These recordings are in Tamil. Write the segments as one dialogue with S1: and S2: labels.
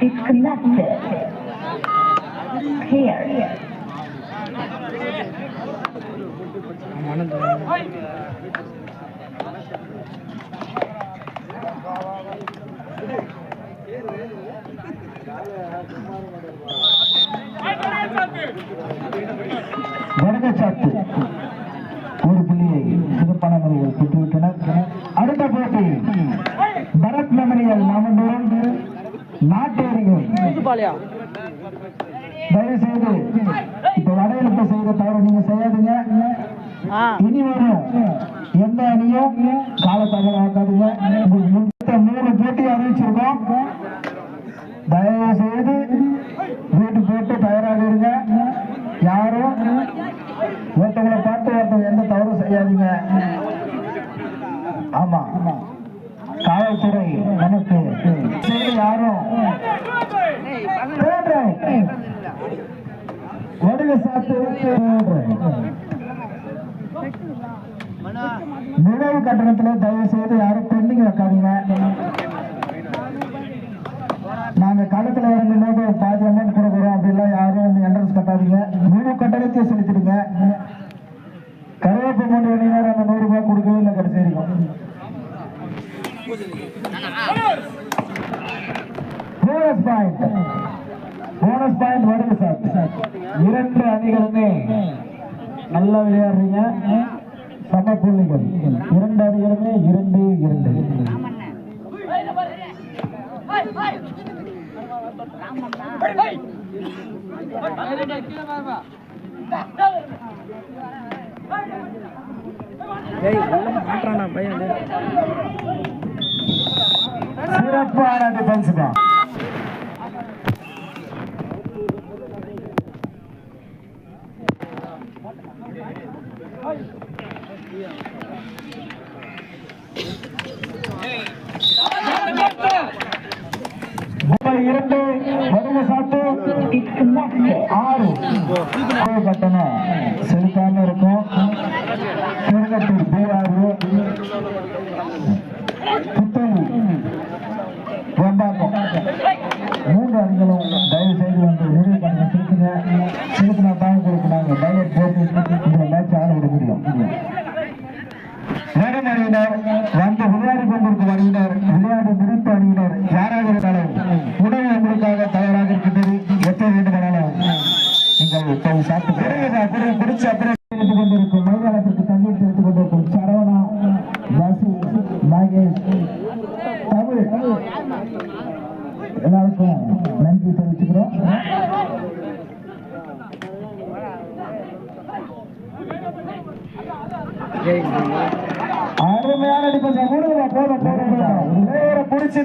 S1: Disconnected. Here.
S2: வடகச்சாத்து ஒரு புள்ளியை சிறப்பான முறையில் பெற்றுவிட்டனர். அடுத்த போட்டி பரத் மெமரியல் மாமண்டூரம் நாட்டேரிகள். தயவு செய்து இப்ப வடையெழுப்பு செய்த தவிர நீங்க செய்யாதீங்க. இனி வரும் எந்த அணியும் கால தகவலாக்காதீங்க. உங்களுக்கு 3 போட்டி அறிவிச்சிருக்கோம். தயவு செய்து வீட்டு போட்டு தயாராக இருங்க. யாரும் ஒருத்தவங்களை பார்த்து ஒருத்தவங்க எந்த தவறும் செய்யாதீங்க. ஆமா, காவல்துறை நமக்கு செய்து யாரும் வடிவ சாத்து நுழைவு கட்டணத்துல தயவு செய்து யாரும் பெண்டிங் வைக்காதீங்க. நாங்க களத்துல இறங்கும் போது பாதி அமௌண்ட் கொடுக்குறோம் அப்படிலாம் யாரும் என்ட்ரன்ஸ் கட்டாதீங்க. முழு கட்டணத்தையும் செலுத்திடுங்க. கருவேப்பு மூன்று மணி நேரம் அந்த 100 ரூபாய் கொடுக்கவே இல்லை கடைசி வரைக்கும். போனஸ் பாயிண்ட் வருது சார். 2 அணிகளுமே நல்லா விளையாடுறீங்க. சம புள்ளிகள் 2 அணிகளுமே 2-2. சிறப்பான டிஃபென்ஸ் தான். கட்டணம் செலுத்தாம இருக்கும். திருநெட்டூர் BRO புத்தளி வெம்பாக்கம் 3 அணிகளும் தயவு செய்து வந்து உதவி பண்ண செலுத்துங்க. செலுத்தினா தான் கொடுக்குறாங்க. டைவர்ட் போட்டு இந்த மேட்ச் ஆட விட முடியும். வரும் அணியினர் வந்து விளையாடி கொண்டிருக்கும் அணியினர், விளையாடி முடித்த அணியினர் யாராக இருந்தாலும் உடனே உங்களுக்காக தயாராக இருக்கின்றது. எத்த வேண்டுமானாலும் நீங்கள் சாப்பிட்டு குடிச்சு அப்புறம் எடுத்துக் கொண்டிருக்கும் மைதானத்திற்கு தண்ணீர் தெரிவித்துக் கொண்டிருக்கும் சரவணா, வாசி, நாகேஷ், தமிழ் எல்லாருக்கும் நன்றி தெரிவிச்சுக்கிறோம். அருமையான பிடிச்சு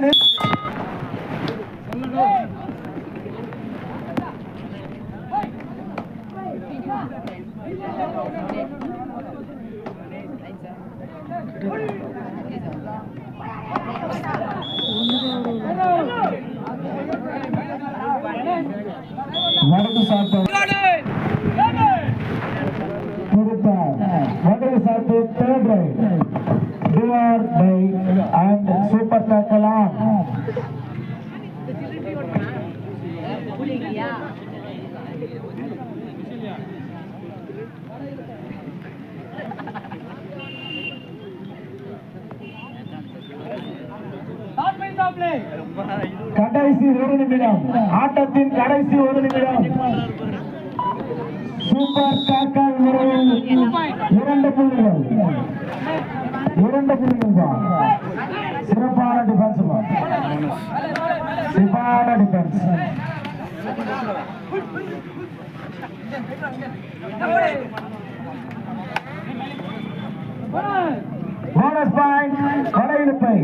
S2: வடக்கு சாப்பிட்டு வடக்கு சாப்பிட்டு third right TR by and super tackle on. கடைசி 1 நிமிடம், ஆட்டத்தின் கடைசி 1 நிமிடம். சூப்பர் டேக்கல் முறையில் 2 புள்ளிகள். 2 புள்ளிகள் தான். சிறப்பான டிஃபென்ஸ், சிறப்பான டிஃபென்ஸ். Bonus point வலையிலுப்பை.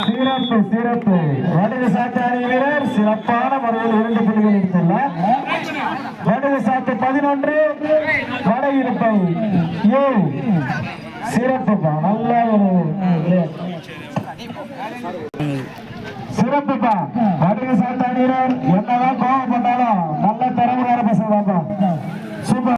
S2: சிறப்பு சிறப்பு. வடகு சாட்டு அணி வீரர் சிறப்பான முறையில் 2 புள்ளிகள் எடுத்துள்ளார். வடகு சாட்டு 11, வலையிலுப்பை 7. சிறப்புப்பா, நல்ல ஒரு